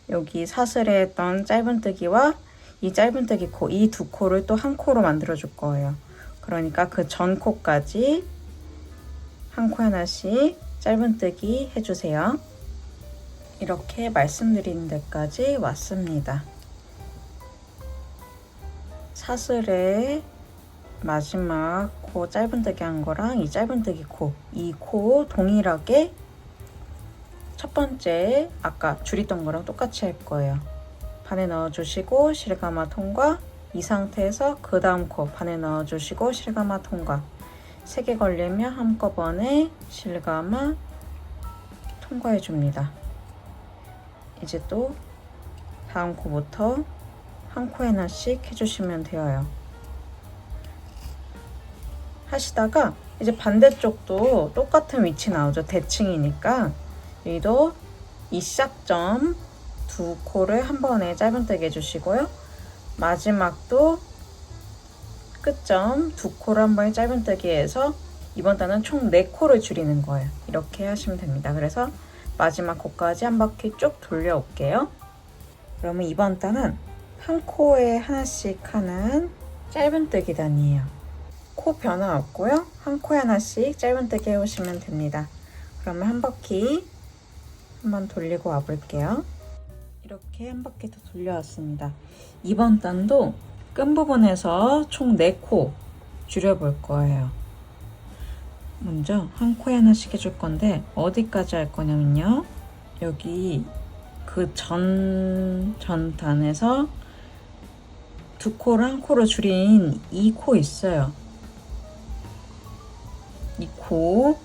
여기 사슬에 했던 짧은뜨기와 이 짧은뜨기 코, 이 두 코를 또 한 코로 만들어 줄 거예요. 그러니까 그 전 코까지 한 코 하나씩 짧은뜨기 해주세요. 이렇게 말씀드린 데까지 왔습니다. 사슬에 마지막 코 짧은뜨기 한 거랑 이 짧은뜨기 코, 이 코 동일하게 첫 번째 아까 줄이던 거랑 똑같이 할 거예요. 바늘 넣어주시고 실감아 통과. 이 상태에서 그 다음 코 바늘 넣어주시고 실감아 통과. 3개 걸리면 한꺼번에 실감아 통과해 줍니다. 이제 또 다음 코부터 한 코에 하나씩 해주시면 되어요. 하시다가 이제 반대쪽도 똑같은 위치 나오죠. 대칭이니까 여기도 이 시작점 두 코를 한 번에 짧은뜨기 해주시고요. 마지막도 끝점 두 코를 한 번에 짧은뜨기 해서 이번 단은 총 4코를 줄이는 거예요. 이렇게 하시면 됩니다. 그래서 마지막 코까지 한 바퀴 쭉 돌려올게요. 그러면 이번 단은 한 코에 하나씩 하는 짧은뜨기 단이에요. 코 변화 없고요. 한 코에 하나씩 짧은뜨기 해오시면 됩니다. 그러면 한 바퀴 한번 돌리고 와볼게요. 이렇게 한 바퀴 더 돌려왔습니다. 이번 단도 끈 부분에서 총 4코 줄여볼 거예요. 먼저 한 코에 하나씩 해줄 건데 어디까지 할 거냐면요. 여기 그 전단에서 두 코를 한 코로 줄인 이 코 있어요. 이 코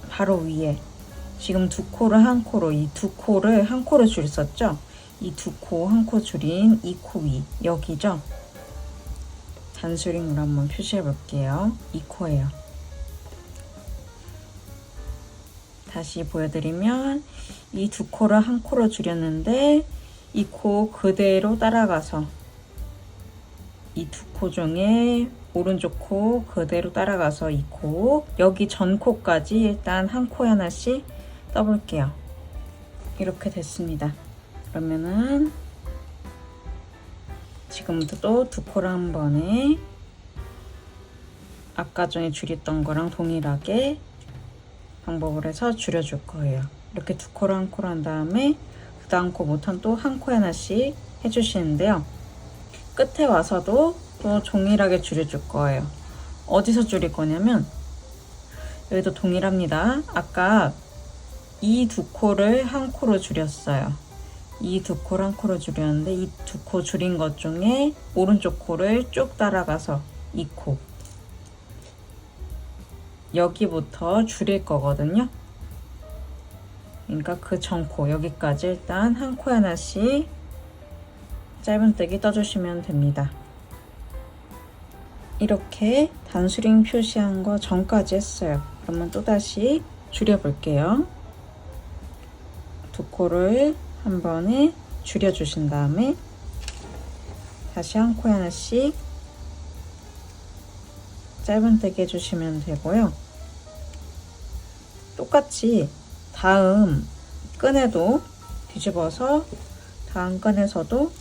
바로 위에 지금 두 코를 한 코로 이 두 코를 한 코로 줄였었죠? 이 두 코 한 코 줄인 이 코 위 여기죠? 단수링으로 한번 표시해 볼게요. 이 코예요. 다시 보여드리면 이 두 코를 한 코로 줄였는데 이 코 그대로 따라가서 이 두 코 중에 오른쪽 코 그대로 따라가서 이 코 여기 전 코까지 일단 한 코에 하나씩 떠볼게요. 이렇게 됐습니다. 그러면은 지금부터 또 두 코를 한 번에 아까 전에 줄였던 거랑 동일하게 방법을 해서 줄여줄 거예요. 이렇게 두 코를 한 코로 한 다음에 그 다음 코부터는 또 한 코에 하나씩 해주시는데요. 끝에 와서도 또 동일하게 줄여줄 거예요. 어디서 줄일 거냐면 여기도 동일합니다. 아까 이 두 코를 한 코로 줄였어요. 이 두 코를 한 코로 줄였는데 이 두 코 줄인 것 중에 오른쪽 코를 쭉 따라가서 이 코 여기부터 줄일 거거든요. 그러니까 그 전 코 여기까지 일단 한 코에 하나씩 짧은뜨기 떠주시면 됩니다. 이렇게 단수링 표시한 거 전까지 했어요. 그러면 또다시 줄여볼게요. 두 코를 한 번에 줄여주신 다음에 다시 한 코에 하나씩 짧은뜨기 해주시면 되고요. 똑같이 다음 끈에도 뒤집어서 다음 끈에서도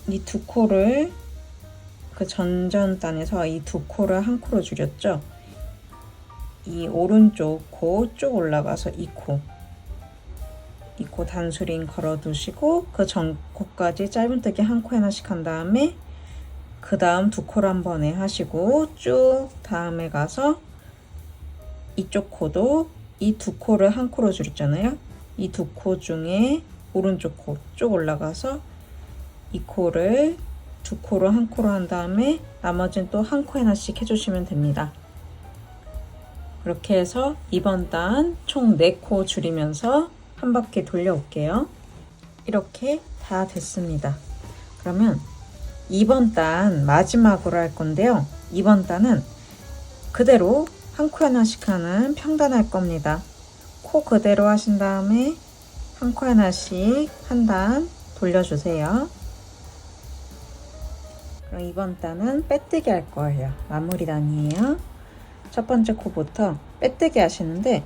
이 두 코를 그 전전단에서 이 두 코를 한 코로 줄였죠. 이 오른쪽 코 쭉 올라가서 이 코 단수링 걸어 두시고 그 전 코까지 짧은뜨기 한 코에 하나씩 한 다음에 그 다음 두 코를 한 번에 하시고 쭉 다음에 가서 이쪽 코도 이 두 코를 한 코로 줄였잖아요. 이 두 코 중에 오른쪽 코 쭉 올라가서 이 코를 두 코로 한 코로 한 다음에 나머지는 또 한 코에 하나씩 해주시면 됩니다. 그렇게 해서 이번 단 총 4코 줄이면서 한 바퀴 돌려올게요. 이렇게 다 됐습니다. 그러면 이번 단 마지막으로 할 건데요. 이번 단은 그대로 한 코에 하나씩 하는 평단 할 겁니다. 코 그대로 하신 다음에 한 코에 하나씩 한 단 돌려주세요. 그럼 이번 단은 빼뜨기 할 거예요. 마무리 단이에요. 첫 번째 코부터 빼뜨기 하시는데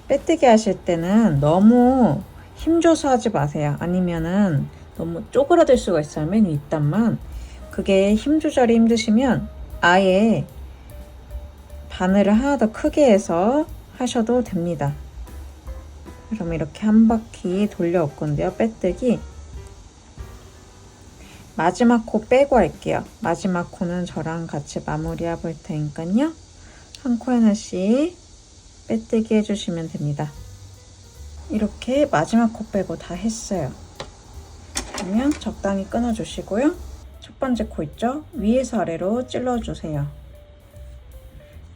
빼뜨기 하실 때는 너무 힘줘서 하지 마세요. 아니면은 너무 쪼그라들 수가 있어요. 맨 윗단만. 그게 힘 조절이 힘드시면 아예 바늘을 하나 더 크게 해서 하셔도 됩니다. 그럼 이렇게 한 바퀴 돌려올 건데요. 빼뜨기. 마지막 코 빼고 할게요. 마지막 코는 저랑 같이 마무리 해볼 테니까요. 한 코에 하나씩 빼뜨기 해주시면 됩니다. 이렇게 마지막 코 빼고 다 했어요. 그러면 적당히 끊어주시고요. 첫 번째 코 있죠? 위에서 아래로 찔러주세요.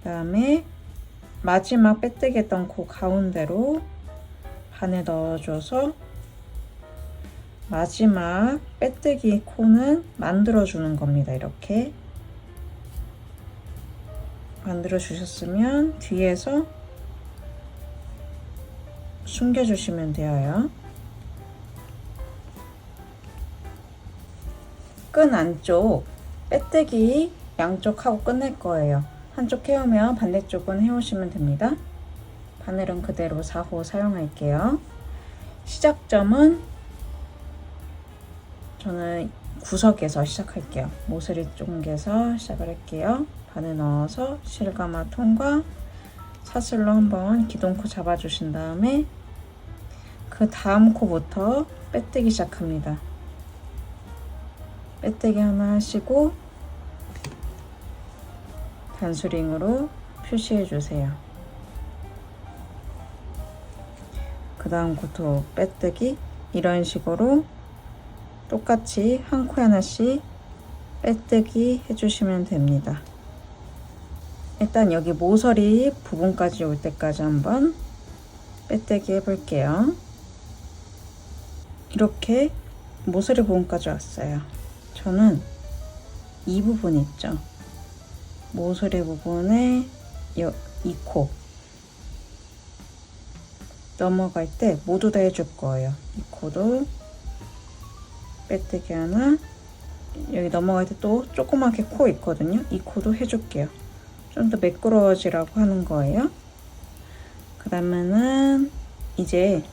그 다음에 마지막 빼뜨기 했던 코 가운데로 바늘 넣어줘서 마지막 빼뜨기 코는 만들어주는 겁니다. 이렇게 만들어 주셨으면 뒤에서 숨겨주시면 돼요. 끈 안쪽 빼뜨기 양쪽 하고 끝낼 거예요. 한쪽 해오면 반대쪽은 해오시면 됩니다. 바늘은 그대로 4호 사용할게요. 시작점은 저는 구석에서 시작할게요. 모서리 쪽에서 시작을 할게요. 바늘 넣어서 실가마 통과 사슬로 한번 기둥코 잡아주신 다음에 그 다음 코부터 빼뜨기 시작합니다. 빼뜨기 하나 하시고 단수링으로 표시해 주세요. 그 다음 코도 빼뜨기, 이런 식으로 똑같이 한 코에 하나씩 빼뜨기 해주시면 됩니다. 일단 여기 모서리 부분까지 올 때까지 한번 빼뜨기 해볼게요. 이렇게 모서리 부분까지 왔어요. 저는 이 부분 있죠, 모서리 부분에 이 코 넘어갈 때 모두 다 해줄 거예요. 이 코도 빼뜨기 하나, 여기 넘어갈 때 또 조그맣게 코 있거든요, 이 코도 해줄게요. 좀 더 매끄러워지라고 하는 거예요. 그 다음에는 이제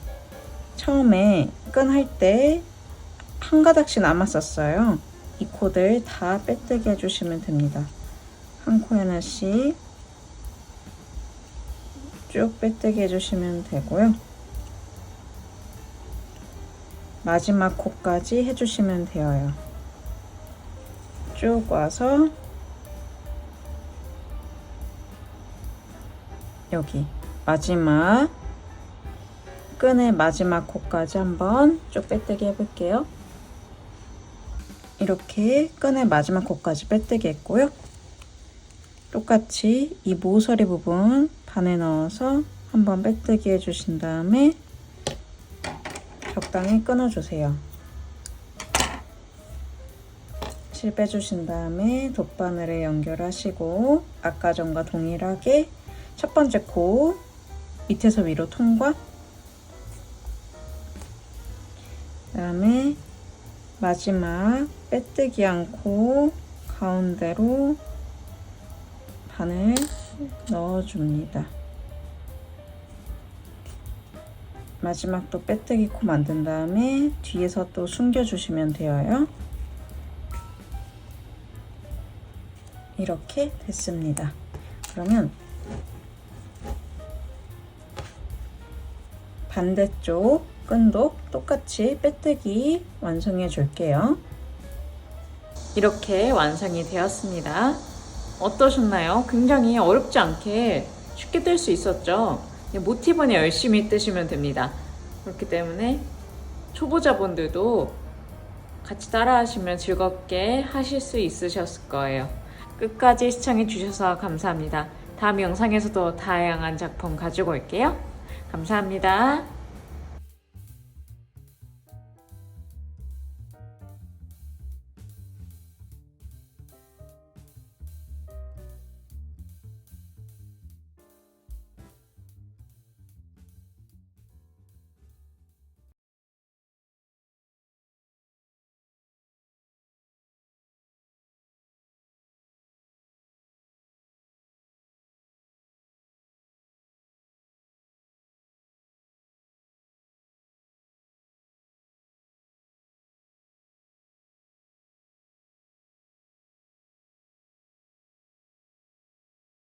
처음에 끈 할 때 한 가닥씩 남았었어요. 이 코들 다 빼뜨기 해주시면 됩니다. 한 코에 하나씩 쭉 빼뜨기 해주시면 되고요. 마지막 코까지 해주시면 돼요. 쭉 와서 여기 마지막 끈의 마지막 코까지 한번 쭉 빼뜨기 해볼게요. 이렇게 끈의 마지막 코까지 빼뜨기 했고요. 똑같이 이 모서리 부분 반에 넣어서 한번 빼뜨기 해주신 다음에 적당히 끊어주세요. 실 빼주신 다음에 돗바늘에 연결하시고 아까 전과 동일하게 첫 번째 코 밑에서 위로 통과, 그 다음에 마지막 빼뜨기 않고 가운데로 바늘 넣어줍니다. 마지막 또 빼뜨기 코 만든 다음에 뒤에서 또 숨겨주시면 돼요. 이렇게 됐습니다. 그러면 반대쪽 끈도 똑같이 빼뜨기 완성해 줄게요. 이렇게 완성이 되었습니다. 어떠셨나요? 굉장히 어렵지 않게 쉽게 뜰 수 있었죠? 모티브는 열심히 뜨시면 됩니다. 그렇기 때문에 초보자분들도 같이 따라 하시면 즐겁게 하실 수 있으셨을 거예요. 끝까지 시청해 주셔서 감사합니다. 다음 영상에서도 다양한 작품 가지고 올게요. 감사합니다.